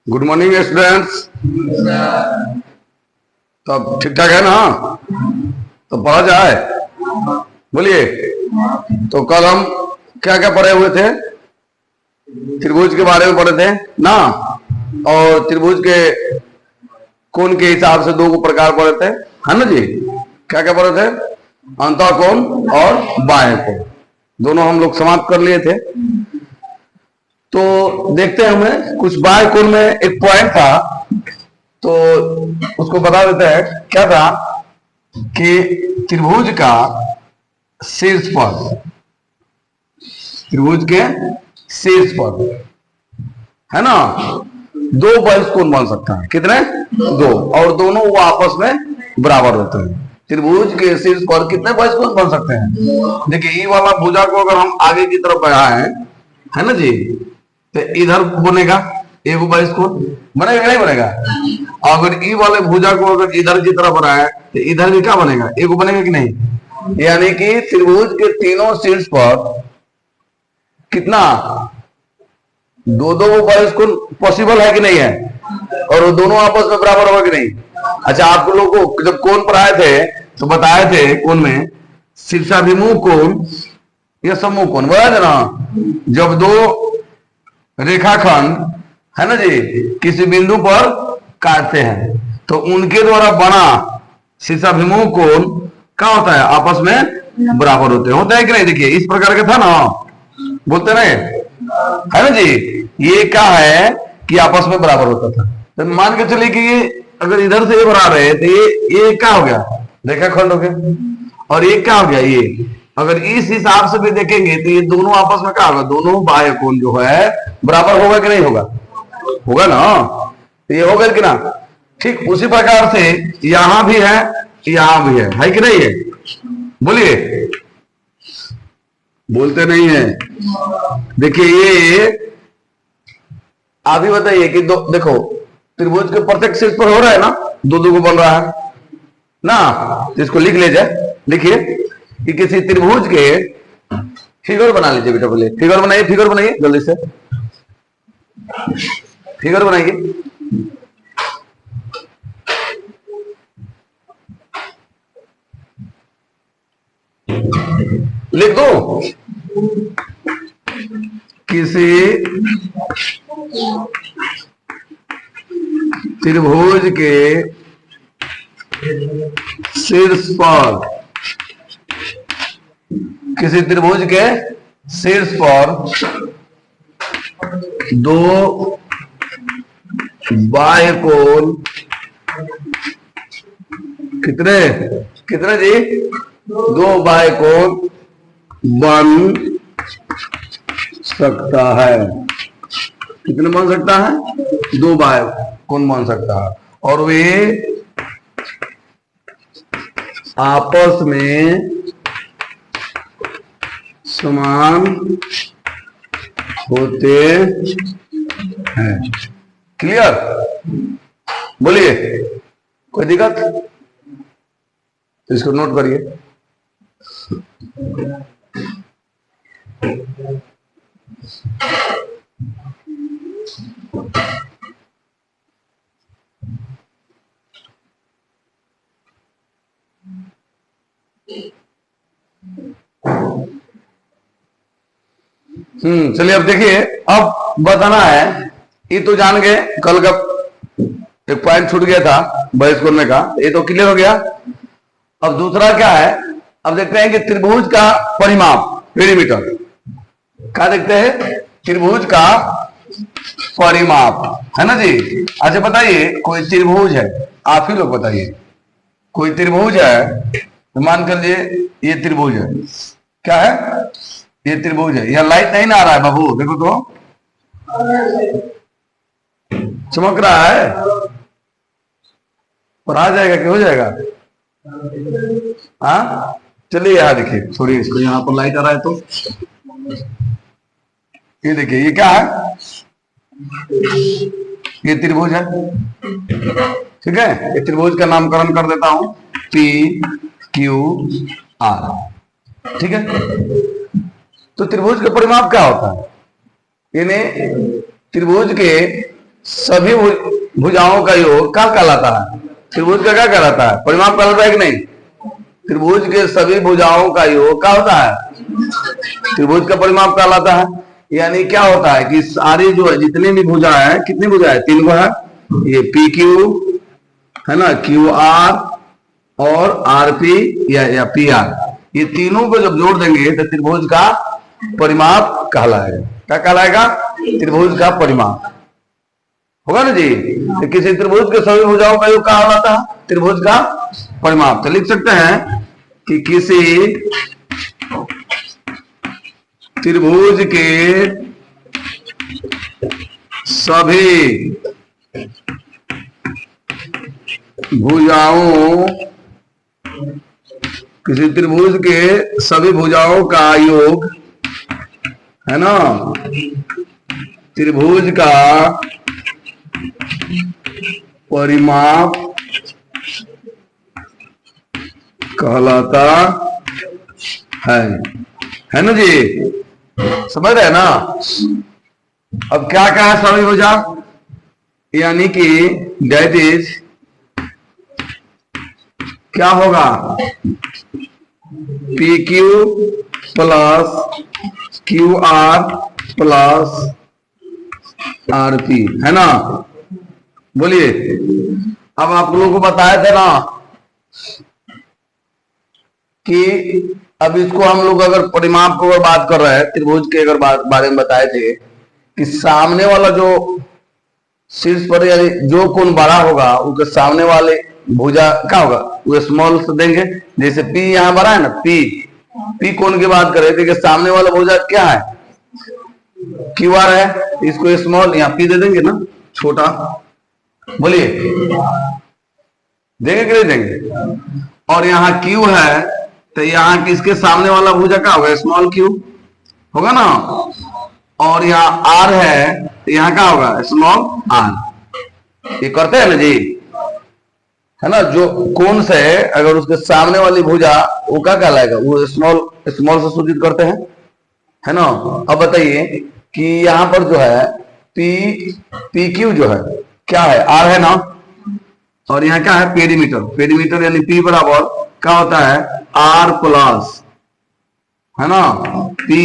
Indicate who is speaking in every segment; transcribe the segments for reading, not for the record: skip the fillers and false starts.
Speaker 1: Good morning students. तब ठीक ठाक है ना? तो पढ़ा जाए, बोलिए। तो कल हम क्या क्या पढ़े हुए थे? त्रिभुज के बारे में पढ़े थे ना, और त्रिभुज के कोण के हिसाब से दो प्रकार पढ़े थे, है ना जी। क्या क्या पढ़े थे? अंतःकोण और बाह्य कोण, दोनों हम लोग समाप्त कर लिए थे। तो देखते हैं, हमें कुछ बाह्य कोण में एक पॉइंट था, तो उसको बता देते हैं। क्या था कि त्रिभुज का शीर्ष पर, त्रिभुज के शीर्ष पर, है ना, दो बाह्य कोण बन सकता है। कितने? दो, और दोनों वो आपस में बराबर होते हैं। त्रिभुज के शीर्ष पर कितने बाह्य कोण बन सकते हैं? देखिए, ये वाला भुजा को अगर हम आगे की तरफ बढ़ाएं, है ना जी, तो इधर बनेगा एक बाह्य कोण, बनेगा नहीं बनेगा? अगर ई वाले भुजा को अगर इधर की तरफ बढ़ाएं तो इधर भी क्या बनेगा? एक बनेगा कि नहीं? यानी कि त्रिभुज के तीनों शीर्ष पर कितना, दो दो बाह्य कोण पॉसिबल है कि नहीं है? और वो दोनों आपस में बराबर होगा कि नहीं? अच्छा, आप लोगों को जब कोण पढ़ाए थे तो बताए थे कोण में शीर्षाभिमुख कोण या समूह कोण, बताया था ना। जब दो रेखाखंड, है ना जी, किसी बिंदु पर काटते हैं तो उनके द्वारा बना शीर्षाभिमुख कोण क्या होता है? आपस में बराबर होते हैं। होता है कि नहीं? देखिए, इस प्रकार का था ना, बोलते रहे, है ना जी। ये क्या है कि आपस में बराबर होता था। तो मान के चलिए कि ये अगर इधर से ये बना रहे तो ये क्या हो गया? रेखाखंड हो गया। और ये क्या हो गया? ये अगर इस हिसाब से भी देखेंगे तो ये दोनों आपस में क्या होगा? दोनों बाह्य कोण जो है बराबर होगा कि नहीं होगा? होगा ना। तो ये होगा कि ना। ठीक उसी प्रकार से यहां भी है, यहां भी है कि नहीं है? बोलिए, बोलते नहीं है। देखिए, ये आप ही बताइए कि देखो, त्रिभुज के प्रत्येक शीर्ष पर हो रहा है ना, दो दो को बन रहा है ना। तो इसको लिख ले जाए। लिखिए कि किसी त्रिभुज के, फिगर बना लीजिए बेटा, बोले फिगर बनाइए, फिगर बनाइए जल्दी से, फिगर बनाइए। लिख दो, किसी त्रिभुज के शीर्ष पर, किसी त्रिभुज के शीर्ष पर दो बाह्य कोण, कितने कितने जी? दो बाह्य कोण बन सकता है। कितने बन सकता है? दो बाह्य कोण बन सकता है, और वे आपस में समान होते हैं। क्लियर? बोलिए, कोई दिक्कत? तो इसको नोट करिए। चलिए, अब देखिए, अब बताना है। ये तो जान गए, कल का एक पॉइंट छूट गया था बाह्य कोण का, ये तो क्लियर हो गया। अब दूसरा क्या है? अब देखते हैं कि त्रिभुज का परिमाप, पेरीमीटर। क्या देखते हैं? त्रिभुज का परिमाप, है ना जी। अच्छा बताइए, कोई त्रिभुज है, आप ही लोग बताइए, कोई त्रिभुज है, तो मान कर लीजिए ये त्रिभुज है। क्या है? ये त्रिभुज है। यह लाइट नहीं ना आ रहा है बाबू, देखो तो, चमक रहा है, और आ जाएगा कि हो जाएगा? हाँ, चलिए यहाँ देखिए, थोड़ी इसको, यहाँ पर लाइट आ रहा है तो ये देखिए, ये क्या है? ये त्रिभुज है, ठीक है। ये त्रिभुज का नामकरण कर देता हूं पी क्यू आर, ठीक है। तो त्रिभुज का परिमाप क्या होता है? यानी त्रिभुज के सभी भुजाओं का योग क्या कहलाता है? त्रिभुज का क्या कहलाता है? परिमाप कहलाता है कि नहीं? त्रिभुज के सभी भुजाओं का योग क्या होता है? त्रिभुज का परिमाप कहलाता है। यानी क्या होता है कि सारी जो है जितनी भी भुजा है, कितनी भुजा है? 3 को है। ये पी क्यू है ना, क्यू आर और आर पी या पी आर, ये तीनों को जब जोड़ देंगे तो त्रिभुज का परिमाप कहलाएगा। क्या कहलाएगा? त्रिभुज का परिमाप होगा ना जी। तो किसी त्रिभुज के सभी भुजाओं का योग क्या कहलाता है? त्रिभुज का परिमाप। तो लिख सकते हैं कि किसी त्रिभुज के सभी भुजाओं, किसी त्रिभुज के सभी भुजाओं का योग है ना, त्रिभुज का परिमाप कहलाता है ना जी। समझ रहे हैं ना? अब क्या क्या है सभी भुजा? यानी कि दैट इज क्या होगा? P Q plus Q R plus R P, है ना। बोलिए। अब आप लोगों को बताया था ना कि अब इसको हम लोग अगर परिमाप को अगर बात कर रहे हैं, त्रिभुज के अगर बारे में बताए थे कि सामने वाला जो शीर्ष पर यानी जो कोण बड़ा होगा उसके सामने वाले भुजा क्या होगा? वो स्मॉल से देंगे। जैसे पी यहां बड़ा है ना, पी कोण की बात कर रहे थे कि सामने वाला भुजा क्या है? क्यू आर है, इसको स्मॉल यहाँ पी दे देंगे ना, छोटा। बोलिए, देंगे कि नहीं देंगे? और यहाँ क्यू है तो यहाँ किसके सामने वाला भुजा क्या होगा? स्मॉल क्यू होगा ना। और यहाँ आर है तो यहाँ क्या होगा? Small r. ये करते हैं ना जी, है ना। जो कोण से अगर उसके सामने वाली भुजा वो क्या कहलाएगा? वो स्मॉल से सूचित करते हैं, है ना। अब बताइए कि यहाँ पर जो है पी क्यू जो है क्या है? आर है ना। और यहाँ क्या है? पेरीमीटर यानी पी बराबर क्या होता है? आर प्लस, है ना, पी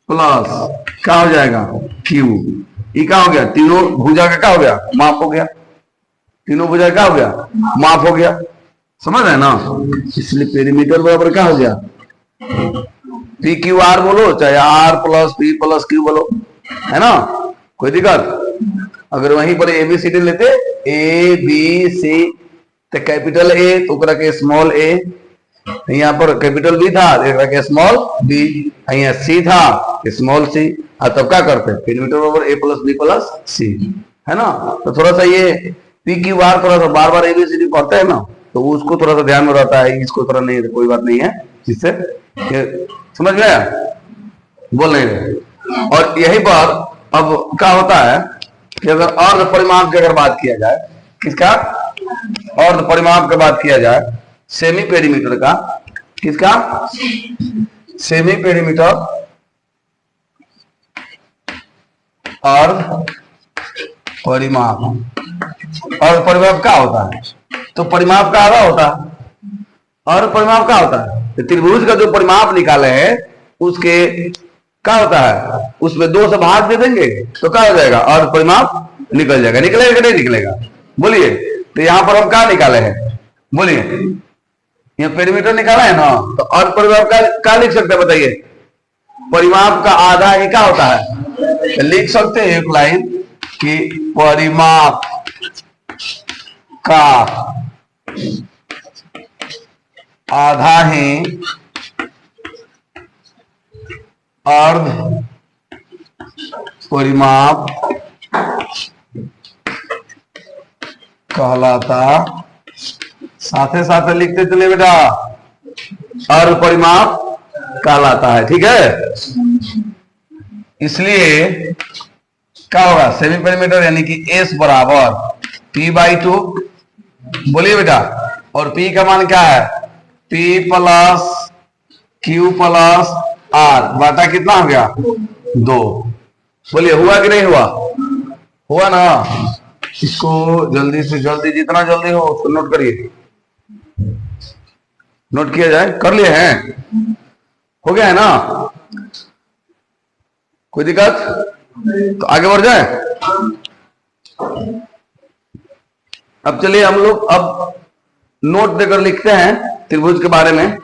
Speaker 1: प्लस क्या हो जाएगा? क्यू। ये क्या हो गया? तीनों भुजा का क्या हो गया? माप हो गया। तीनों भुजा क्या हो गया? माप हो गया। समझ रहे हैं ना? इसलिए पेरीमीटर बराबर क्या हो गया? पी क्यू आर बोलो, चाहे r plus p plus q बोलो, है ना। कोई दिक्कत? अगर वहीं पर एबीसीडी लेते, ए बी सी, तो कैपिटल ए तो के स्मॉल ए, यहाँ पर कैपिटल बी था के स्मॉल बी, यहाँ सी था स्मॉल सी। तब क्या करते हैं? पेरीमीटर बराबर ए प्लस बी प्लस सी, है ना। तो थोड़ा सा ये पी क्यू आर थोड़ा सा बार बार एबीसीडी पढ़ते हैं ना, तो उसको थोड़ा सा ध्यान में रहता है, इसको थोड़ा नहीं, कोई बात नहीं है, जिससे समझ गया? बोल नहीं रहे। और यही पर अब क्या होता है कि अगर अर्ध परिमाप की अगर बात किया जाए, किसका? अर्ध परिमाप की बात किया जाए, सेमी पेरीमीटर का। किसका? सेमी पेरीमीटर अर्ध परिमाप। अर्ध परिमाप क्या होता है? तो परिमाप का आधा होता है। अर्ध परिमाप क्या होता है? तो त्रिभुज का जो परिमाप निकाले हैं उसके क्या होता है? उसमें 2 से भाग दे देंगे तो क्या हो जाएगा? अर्ध परिमाप निकल जाएगा। निकलेगा कि नहीं निकलेगा? बोलिए। तो यहां पर हम क्या निकाले हैं? बोलिए। यहाँ पेरीमीटर निकाला है ना, तो अर्ध परिमाप का क्या लिख सकते हैं? बताइए। परिमाप का आधा ही क्या होता है? तो लिख सकते हैं एक लाइन कि परिमाप का आधा ही अर्ध परिमाप कहलाता। साथे साथे लिखते चले बेटा, अर्ध परिमाप कहलाता है। ठीक है। इसलिए क्या होगा? सेमी पेरीमीटर यानी कि एस बराबर p/2। बोलिए बेटा। और p का मान क्या है? p plus q plus r बटा कितना हो गया? 2। बोलिए हुआ कि नहीं हुआ? हुआ ना? इसको जल्दी से जल्दी, जितना जल्दी हो उसको नोट करिए। नोट किया जाए। कर लिए हैं? हो गया है ना? कोई दिक्कत? तो आगे बढ़ जाए। अब चलिए हम लोग अब नोट देकर लिखते हैं त्रिभुज के बारे में।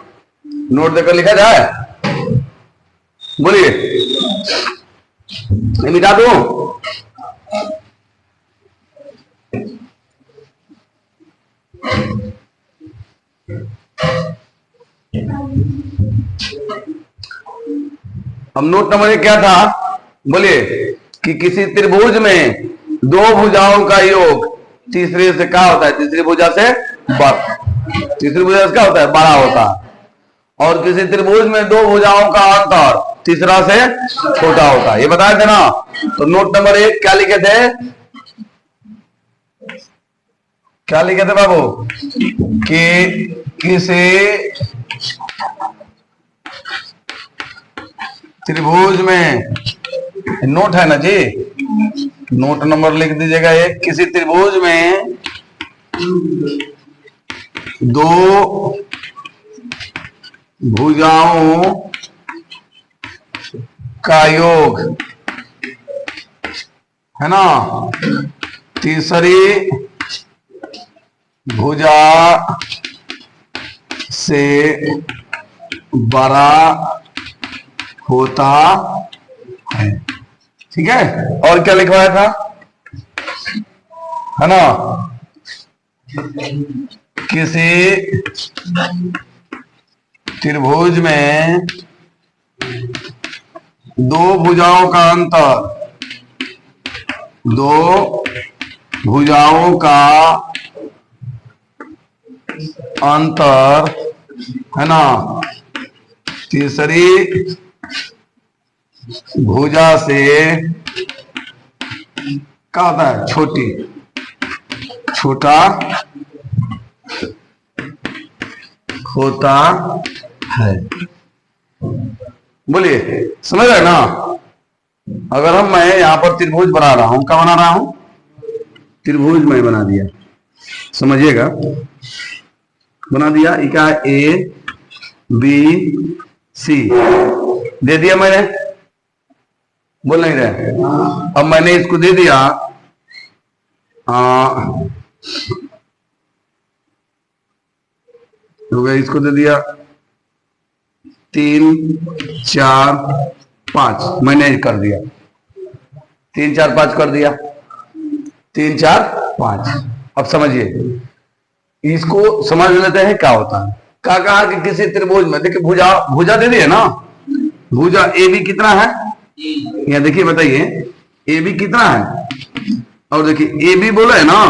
Speaker 1: नोट देकर लिखा जाए? बोलिए। मैं मिटा दूं? हम नोट नंबर 1 क्या था? बोलिए कि किसी त्रिभुज में दो भुजाओं का योग तीसरे से क्या होता है? तीसरी भुजा से तीसरी भुजा से क्या होता है? बड़ा होता है। और किसी त्रिभुज में दो भुजाओं का अंतर तीसरा से छोटा होता है। ये बताए थे ना? तो नोट नंबर 1 क्या लिखे थे? क्या लिखे थे बाबू? कि किसी त्रिभुज में, नोट है ना जी, नोट नंबर लिख दीजिएगा 1। किसी त्रिभुज में दो भुजाओं का योग है ना, तीसरी भुजा से बड़ा होता है। ठीक है? और क्या लिखवाया था? है ना? किसी त्रिभुज में दो भुजाओं का अंतर, दो भुजाओं का अंतर है ना, तीसरी भुजा से क्या होता है? छोटी, छोटा होता है। बोलिए, समझ रहे ना? अगर मैं यहां पर त्रिभुज बना रहा हूं, क्या बना रहा हूं? त्रिभुज मैं बना दिया, समझिएगा। बना दिया, क्या? ए बी सी दे दिया मैंने, बोल नहीं रहे? अब मैंने इसको दे दिया हो गया, इसको दे दिया 3 4 5, मैंने कर दिया 3 4 5 कर दिया, 3 4 5। अब समझिए, इसको समझ लेते हैं क्या होता है। क्या कहा कि किसी त्रिभुज में, देखिए भुजा, भुजा दे दिए ना, भुजा ए बी कितना है? यहाँ देखिए, बताइए ए बी कितना है? और देखिए ए बी बोला है ना।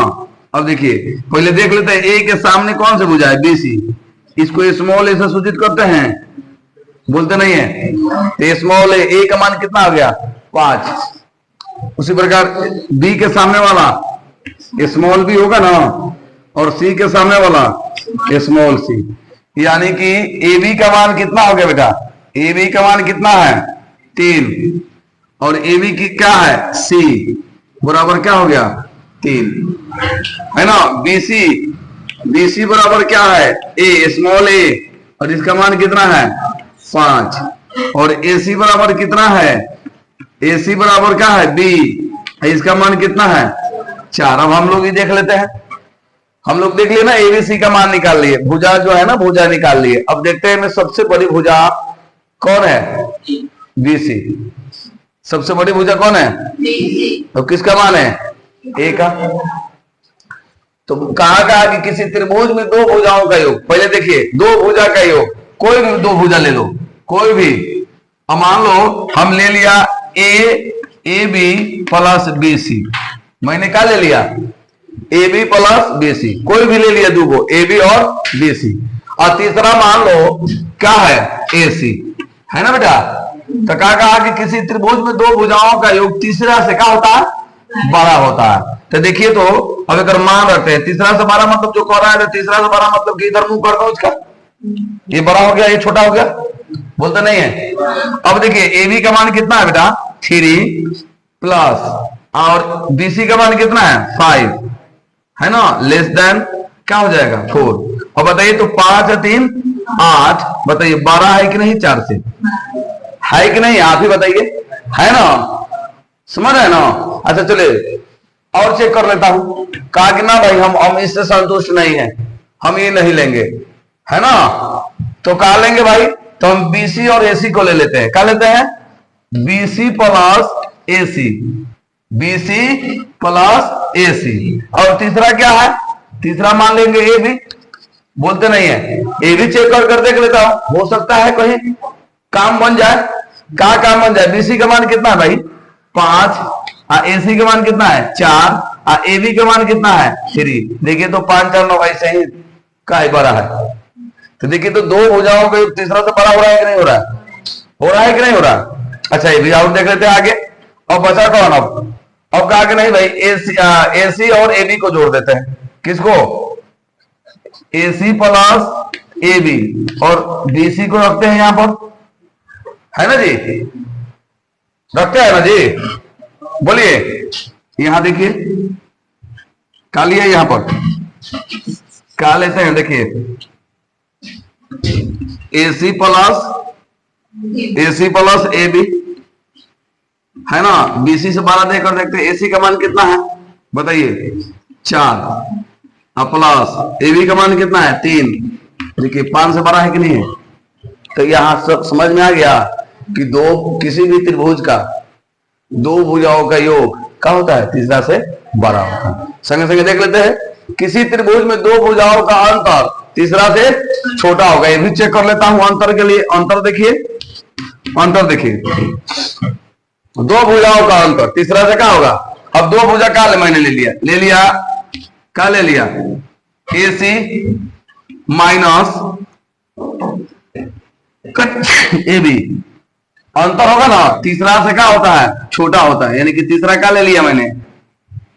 Speaker 1: अब देखिए पहले देख लेते हैं ए के सामने कौन सा भुजा है? B C. इसको स्मॉल ए से सूचित करते हैं, बोलते नहीं है? तो स्मॉल ए का मान कितना आ गया? 5। उसी प्रकार बी के सामने वाला स्मॉल बी होगा ना, और सी के सामने वाला स्मॉल सी। यानी कि ए बी का मान कितना हो गया बेटा? ए बी का मान कितना है? 3। और ए बी की क्या है? सी बराबर क्या हो गया? 3, है ना? बीसी, बीसी बराबर क्या है? ए, स्मॉल ए, और इसका मान कितना है? 5। और एसी बराबर कितना है? एसी बराबर क्या है? बी, इसका मान कितना है? 4। अब हम लोग ये देख लेते हैं। हम लोग देख लिए ना, एबीसी का मान निकाल लिए, भुजा जो है ना, भुजा निकाल लिए। अब देखते हैं में सबसे बड़ी भुजा कौन है? बीसी। सबसे बड़ी भुजा कौन है? तो किसका मान है? ए का। तो कहा कि किसी त्रिभुज में दो भुजाओं का योग, पहले देखिए दो भुजा का योग, कोई भी दो भुजा ले लो, कोई भी। अब मान लो हम ले लिया A B plus B C, मैंने क्या ले लिया? A B plus B C, कोई भी ले लिया दूगो, ए बी और बी सी। और तीसरा मान लो क्या है? ए सी, है ना बेटा? तो क्या कहा कि किसी त्रिभुज में दो भुजाओं का योग तीसरा से क्या होता है? बड़ा होता है। तो देखिए, तो अब अगर मान रखते हैं तीसरा से बड़ा मतलब जो कह रहा है, तो तीसरा से बड़ा मतलब कि इधर मुंह कर दो उसका, ये बड़ा हो गया, ये छोटा हो गया, बोलते नहीं है? अब देखिए ए बी का मान कितना है बेटा? 3, प्लस और बीसी का मान कितना है 5 है ना, लेस देन क्या हो जाएगा 4। और बताइए तो 5 और 3 8, बताइए 12 है कि नहीं 4 से, है कि नहीं, आप ही बताइए, है ना, समझ रहे ना। अच्छा चलिए और चेक कर लेता हूं, कहा कि ना भाई हम इससे संतुष्ट नहीं है, हम ये नहीं लेंगे, है ना, तो कहा लेंगे भाई, तो हम बीसी और एसी को ले लेते हैं, क्या लेते हैं BC plus AC, BC plus AC. और तीसरा क्या है, तीसरा मान लेंगे ए बी, बोलते नहीं है, ए भी चेक कर देख लेता हूं, हो सकता है कहीं काम बन जाए। क्या काम बन जाए, बीसी का मान कितना है भाई 5, एसी का मान कितना है 4, ए बी का मान कितना है 3। देखिए तो 5 4 9 ऐसे ही का बड़ा है, तो देखिए तो दो हो जाओगे, तीसरा तो बड़ा हो रहा है कि नहीं हो रहा है, हो रहा है कि नहीं हो रहा। अच्छा ये भी और देख लेते हैं आगे। और बचा कौन, अब कहा कि नहीं भाई एसी और ए बी को जोड़ देते हैं, किसको एसी प्लस ए बी, और बीसी को रखते हैं यहां पर, है ना जी, रखते हैं ना जी, बोलिए यहां देखिए क्या लिया, यहां पर क्या लेते हैं, देखिए एसी प्लस ए बी है ना, बीसी से 12 देकर देखते हैं, एसी का मान कितना है बताइए 4, प्लस ए बी का मान कितना है 3, देखिए 5 से 12 है कि नहीं है। तो यहां सब समझ में आ गया कि किसी भी त्रिभुज का दो भुजाओं का योग क्या होता है, तीसरा से बड़ा होता है। संगे संगे देख लेते हैं, किसी त्रिभुज में दो भुजाओं का अंतर तीसरा से छोटा होगा, ये भी चेक कर लेता हूं अंतर के लिए। अंतर देखिए, अंतर देखिए, दो भुजाओं का अंतर तीसरा से क्या होगा। अब दो भुजा का मैंने ले लिया क्या ले लिया, एसी माइनस ए बी, अंतर होगा ना, तीसरा से क्या होता है छोटा होता है, यानी कि तीसरा क्या ले लिया मैंने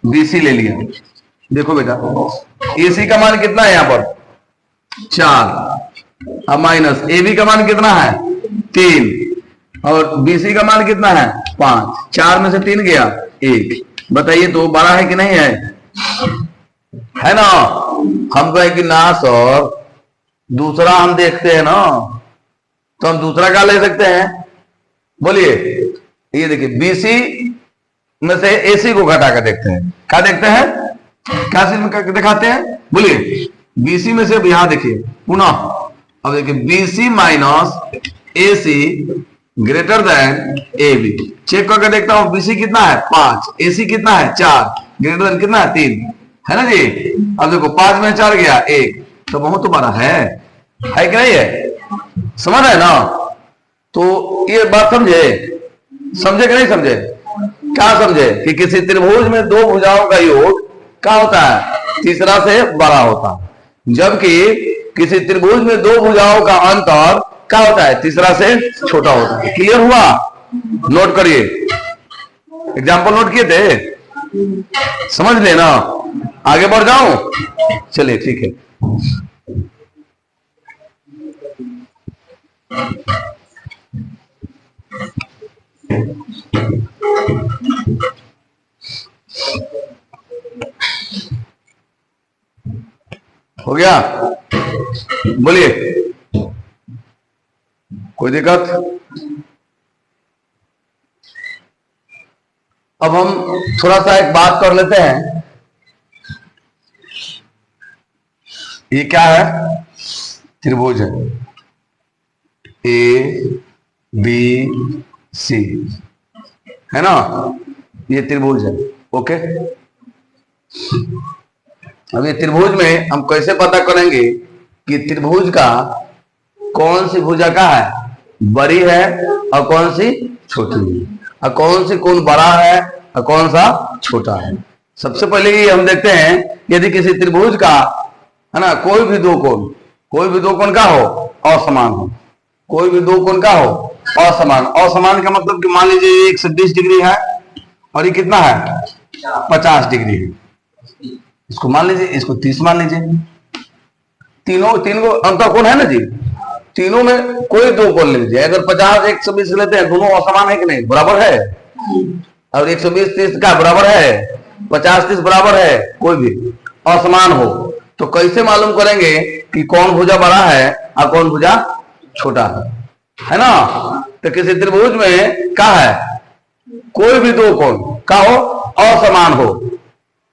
Speaker 1: बीसी ले लिया। देखो बेटा एसी का मान कितना है यहां पर 4, अब माइनस ए बी का मान कितना है 3, और बीसी का मान कितना है 5, 4 में से 3 गया 1, बताइए तो बड़ा है कि नहीं है ना। हम कहें कि ना सर दूसरा हम देखते हैं ना, तो हम दूसरा क्या ले सकते हैं, बोलिए ये देखिए बीसी में से एसी को घटा कर देखते हैं, क्या देखते हैं, क्या चीज दिखाते हैं, बोलिए बीसी में से, यहां देखिए पुनः, अब देखिए BC minus AC greater than A B, check करके देखता हूं बीसी कितना है 5, एसी कितना है 4, ग्रेटर देन कितना है 3, है ना जी। अब देखो 5 में 4 गया 1, तो बहुत तो बड़ा है कि नहीं है, समझ रहे ना। तो ये बात समझे कि नहीं समझे, क्या समझे कि किसी त्रिभुज में दो भुजाओं का योग क्या होता है तीसरा से बड़ा होता है, जबकि किसी त्रिभुज में दो भुजाओं का अंतर क्या होता है तीसरा से छोटा होता है। क्लियर हुआ, नोट करिए, एग्जाम्पल नोट किए थे, समझ लेना। आगे बढ़ जाऊं, चलिए ठीक है। हो गया, बोलिए कोई दिक्कत। अब हम थोड़ा सा एक बात कर लेते हैं, ये क्या है, त्रिभुज है ए बी सी, है ना, ये त्रिभुज है, ओके। अब ये त्रिभुज में हम कैसे पता करेंगे कि त्रिभुज का कौन सी भुजा का है बड़ी है और कौन सी छोटी है, और कौन सी कोण बड़ा है और कौन सा छोटा है। सबसे पहले ये हम देखते हैं, यदि किसी त्रिभुज का है ना कोई भी दो कोण का हो असमान हो, कोई भी दो कोण का हो असमान, असमान का मतलब कि मान लीजिए 120 डिग्री है और ये कितना है 50 डिग्री है, इसको मान लीजिए, इसको 30 मान लीजिए, तीन को अंतर कोण है ना जी, तीनों में कोई दो कोण ले लीजिए, अगर 50 120 लेते हैं दोनों असमान है कि नहीं, बराबर है। और 120 30 का बराबर है, 50 30 बराबर है, कोई भी असमान हो, तो कैसे मालूम करेंगे कि कौन भुजा बड़ा है और कौन भुजा छोटा है ना? तो किसी त्रिभुज में क्या है, कोई भी दो कोण क्या हो, असमान हो,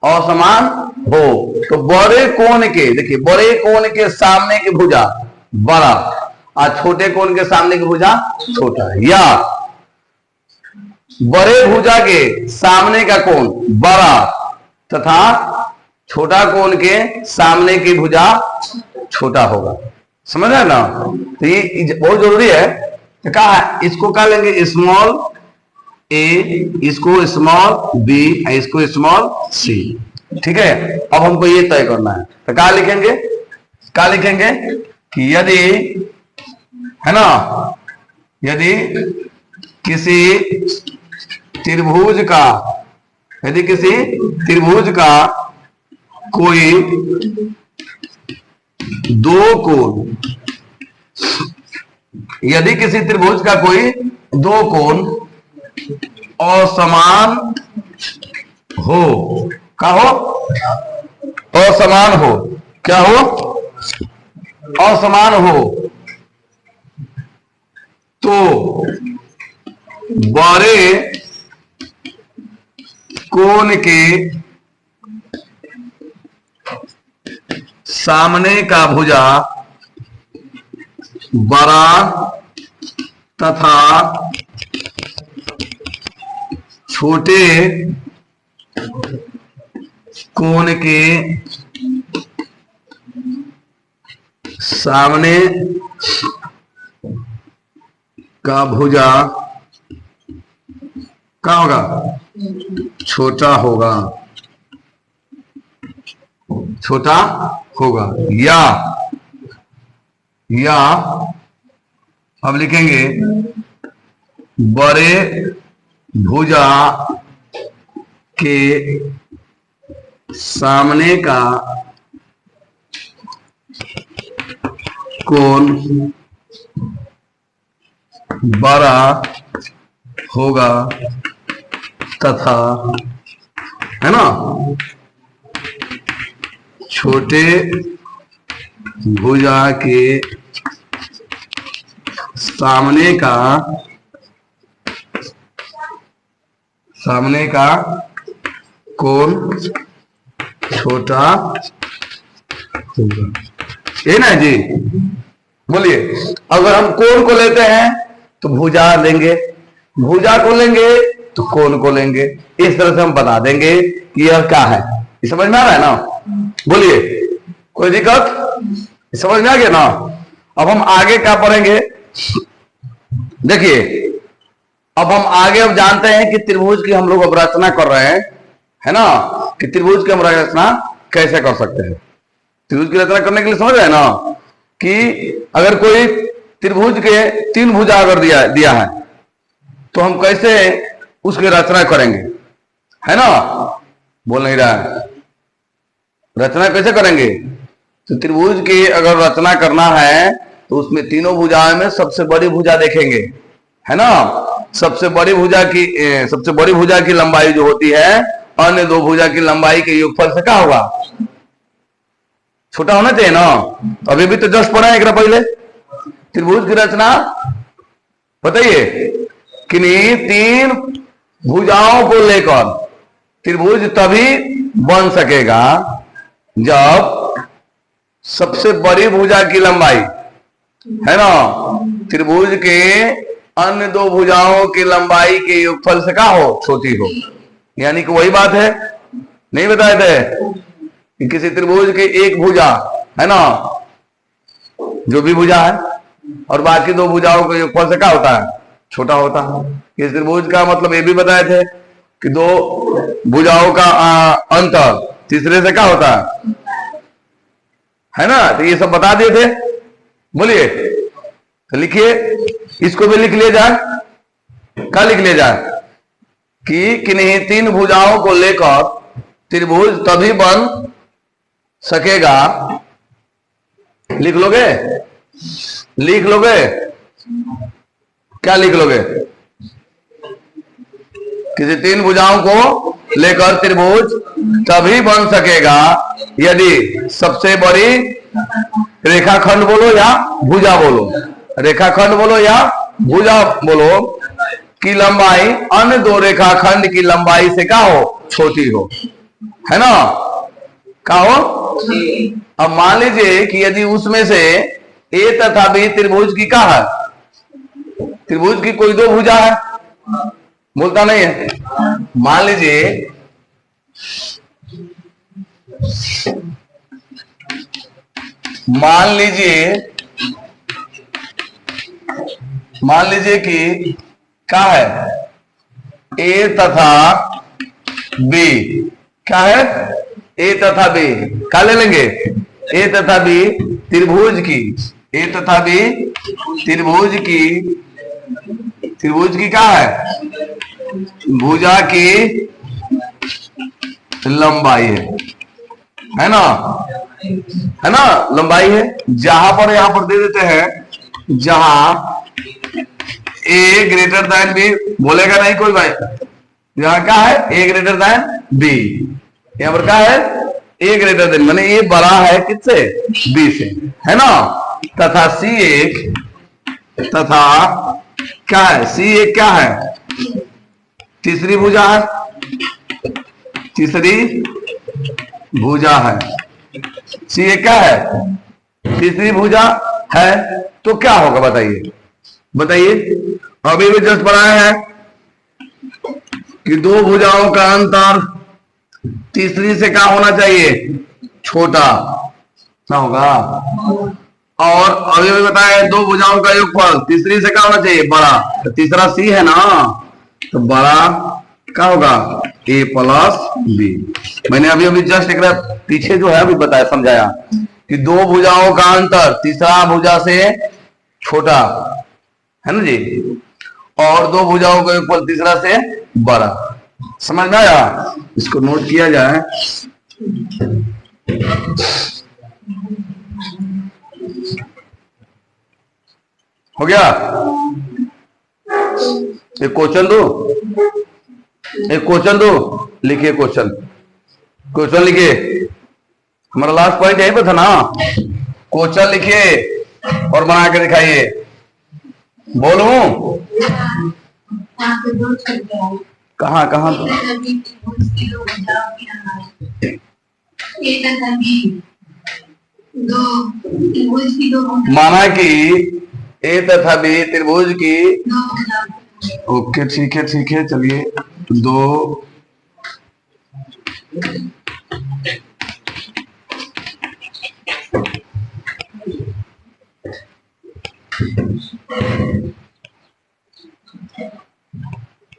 Speaker 1: असमान हो, तो बड़े कोण के, देखिए बड़े कोण के सामने की भुजा बड़ा और छोटे कोण के सामने की भुजा छोटा, या बड़े भुजा के सामने का कोण बड़ा तथा छोटा कोण के सामने की भुजा छोटा होगा। समझ रहे ना? तो ये बहुत जरूरी है। तो क्या है, इसको क्या लेंगे, स्मॉल ए, इसको स्मॉल बी, इसको स्मॉल सी। ठीक है, अब हमको ये तय करना है, तो क्या लिखेंगे, क्या लिखेंगे कि यदि, है ना, यदि किसी त्रिभुज का, यदि किसी त्रिभुज का कोई दो कोण, यदि किसी त्रिभुज का कोई दो कोण असमान हो, क्या हो, असमान हो, क्या हो, असमान हो, तो बड़े कोण के सामने का भुजा बड़ा तथा छोटे कोण के सामने का भुजा क्या होगा, छोटा होगा, छोटा होगा, या अब लिखेंगे बड़े भुजा के सामने का कोण बड़ा होगा तथा, है ना, छोटे भुजा के सामने का कोण छोटा होगा। ये ना जी, बोलिए, अगर हम कोण को लेते हैं तो भुजा लेंगे, भुजा को लेंगे तो कोण को लेंगे, इस तरह से हम बता देंगे कि यह क्या है। ये समझ में आ रहा है ना? बोलिए, कोई दिक्कत, समझ में आ गया ना? अब हम आगे क्या पढ़ेंगे, देखिए अब हम आगे अब जानते हैं कि त्रिभुज की हम लोग अब रचना कर रहे हैं, है ना, कि त्रिभुज की हम रचना कैसे कर सकते हैं। त्रिभुज की रचना करने के लिए समझ रहे हैं ना, कि अगर कोई त्रिभुज के तीन भुजा अगर दिया है तो हम कैसे उसकी रचना करेंगे, है ना? बोल नहीं रहा है, रचना कैसे करेंगे? तो त्रिभुज की अगर रचना करना है तो उसमें तीनों भुजाओं में सबसे बड़ी भुजा देखेंगे, है ना? सबसे बड़ी भुजा की लंबाई जो होती है अन्य दो भुजा की लंबाई के योगफल से क्या होगा, छोटा होना चाहिए ना। अभी भी तो जस्ट पढ़ा है एक पहले त्रिभुज की रचना, बताइए, किन्हीं तीन भुजाओं को लेकर त्रिभुज तभी बन सकेगा जब सबसे बड़ी भुजा की लंबाई, है ना, त्रिभुज के अन्य दो भुजाओं की लंबाई के योगफल से क्या हो, छोटी हो। यानी कि वही बात है, नहीं बताए थे कि किसी त्रिभुज की एक भुजा, है ना, जो भी भुजा है, और बाकी दो भुजाओं के योगफल से क्या होता है, छोटा होता है। इस त्रिभुज का मतलब ये भी बताए थे कि दो भुजाओं का अंतर तीसरे से क्या होता है ना? तो ये सब बता दिए थे। बोलिए, तो लिखिए, इसको भी लिख लिया जाए, क्या लिख लिया जाए कि किन्हीं तीन भुजाओं को लेकर त्रिभुज तभी बन सकेगा, लिख लोगे, लिख लोगे, क्या लिख लोगे, किसी तीन भुजाओं को लेकर त्रिभुज तभी बन सकेगा यदि सबसे बड़ी रेखाखंड बोलो या भुजा बोलो, रेखाखंड बोलो या भुजा बोलो की लंबाई अन्य दो रेखाखंड की लंबाई से क्या हो, छोटी हो, है ना, क्या हो। अब मान लीजिए कि यदि उसमें से ए तथा बी त्रिभुज की क्या है, त्रिभुज की कोई दो भुजा है, बोलता नहीं है। मान लीजिए मान लीजिए कि क्या है, ए तथा बी, क्या है, ए तथा बी, क्या ले लेंगे, ए तथा बी त्रिभुज की, ए तथा बी त्रिभुज की क्या है, भुजा की लंबाई है ना, है ना, लंबाई है। जहां पर यहां पर दे देते हैं, जहां ए ग्रेटर देन बी, बोलेगा नहीं कोई भाई, यहां क्या है, ए ग्रेटर देन बी, यहां पर क्या है, ए ग्रेटर देन, माने ए बड़ा है किससे, बी से, है ना। तथा सी एक, तथा क्या है, सी एक क्या है, तीसरी भुजा है, तीसरी भुजा है, सी एक क्या है, तीसरी भुजा है। तो क्या होगा बताइए, बताइए। अभी भी जस्ट पढ़ाया है कि दो भुजाओं का अंतर तीसरी से क्या होना चाहिए, छोटा ना होगा। और अभी भी बताया दो भुजाओं का योगफल तीसरी से क्या होना चाहिए, बड़ा, तो तीसरा सी है ना, तो बड़ा क्या होगा, ए प्लस बी। मैंने अभी अभी जस्ट एक पीछे जो है अभी बताया, समझाया कि दो भुजाओं का अंतर तीसरा भुजा से छोटा है ना जी, और दो भुजाओं का योगफल तीसरा से बड़ा। समझ में आया, इसको नोट किया जाए। हो गया, एक क्वेश्चन दो, एक क्वेश्चन दो, लिखिए क्वेश्चन, क्वेश्चन लिखिए, हमारा लास्ट पॉइंट यही पे था ना, क्वेश्चन लिखिए और बना के दिखाइए। बोलूं कहाँ कहाँ तो माना कि ए तथा बी त्रिभुज की, ओके ठीक है चलिए, दो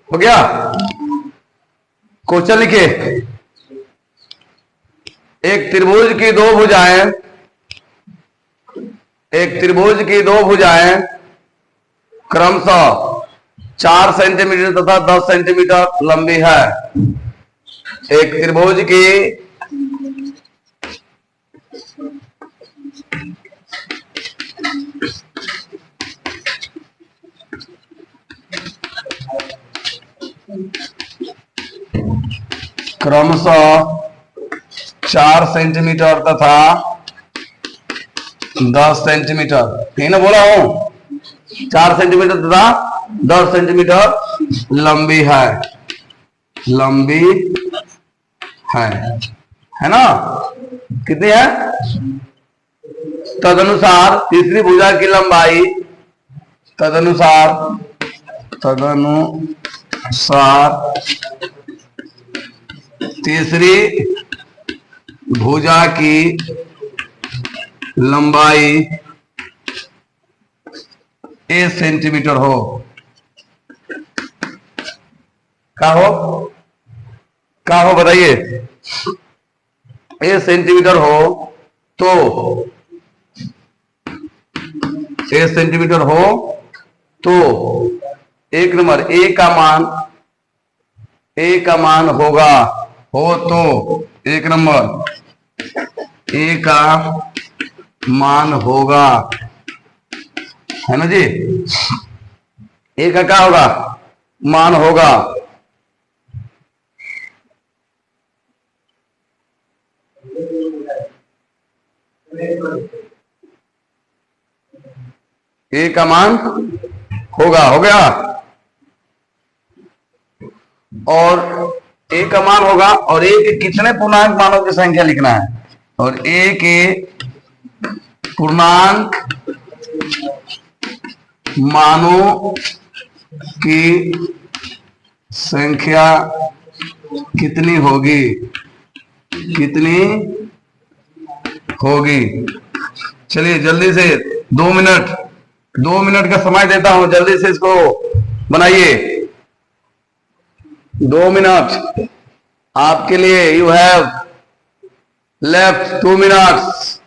Speaker 1: हो गया। क्वेश्चन लिखिए, एक त्रिभुज की दो भुजाएं, एक त्रिभुज की दो भुजाएं क्रमशः 4 सेंटीमीटर तथा 10 सेंटीमीटर लंबी है। एक त्रिभुज की क्रमशः 4 सेंटीमीटर तथा 10 सेंटीमीटर, ठीक ना बोला हूं, 4 सेंटीमीटर तथा 10 सेंटीमीटर लंबी है, लंबी है ना, कितनी है। तदनुसार तीसरी भुजा की लंबाई, तदनुसार तीसरी भुजा की लंबाई 1 सेंटीमीटर हो, क्या हो बताइए, 1 सेंटीमीटर हो तो 1 सेंटीमीटर हो तो एक नंबर ए का मान होगा, हो तो एक नंबर ए का मान होगा, है ना जी, ए का क्या होगा, मान होगा। ए का मान होगा, हो गया। और ए का मान होगा, और ए के कितने पूर्णांक मानों की संख्या लिखना है, और ए के पूर्णांक मानों की संख्या कितनी होगी, कितनी होगी। चलिए जल्दी से 2 मिनट का समय देता हूं, जल्दी से इसको बनाइए। 2 मिनट आपके लिए, यू हैव लेफ्ट 2 मिनट्स।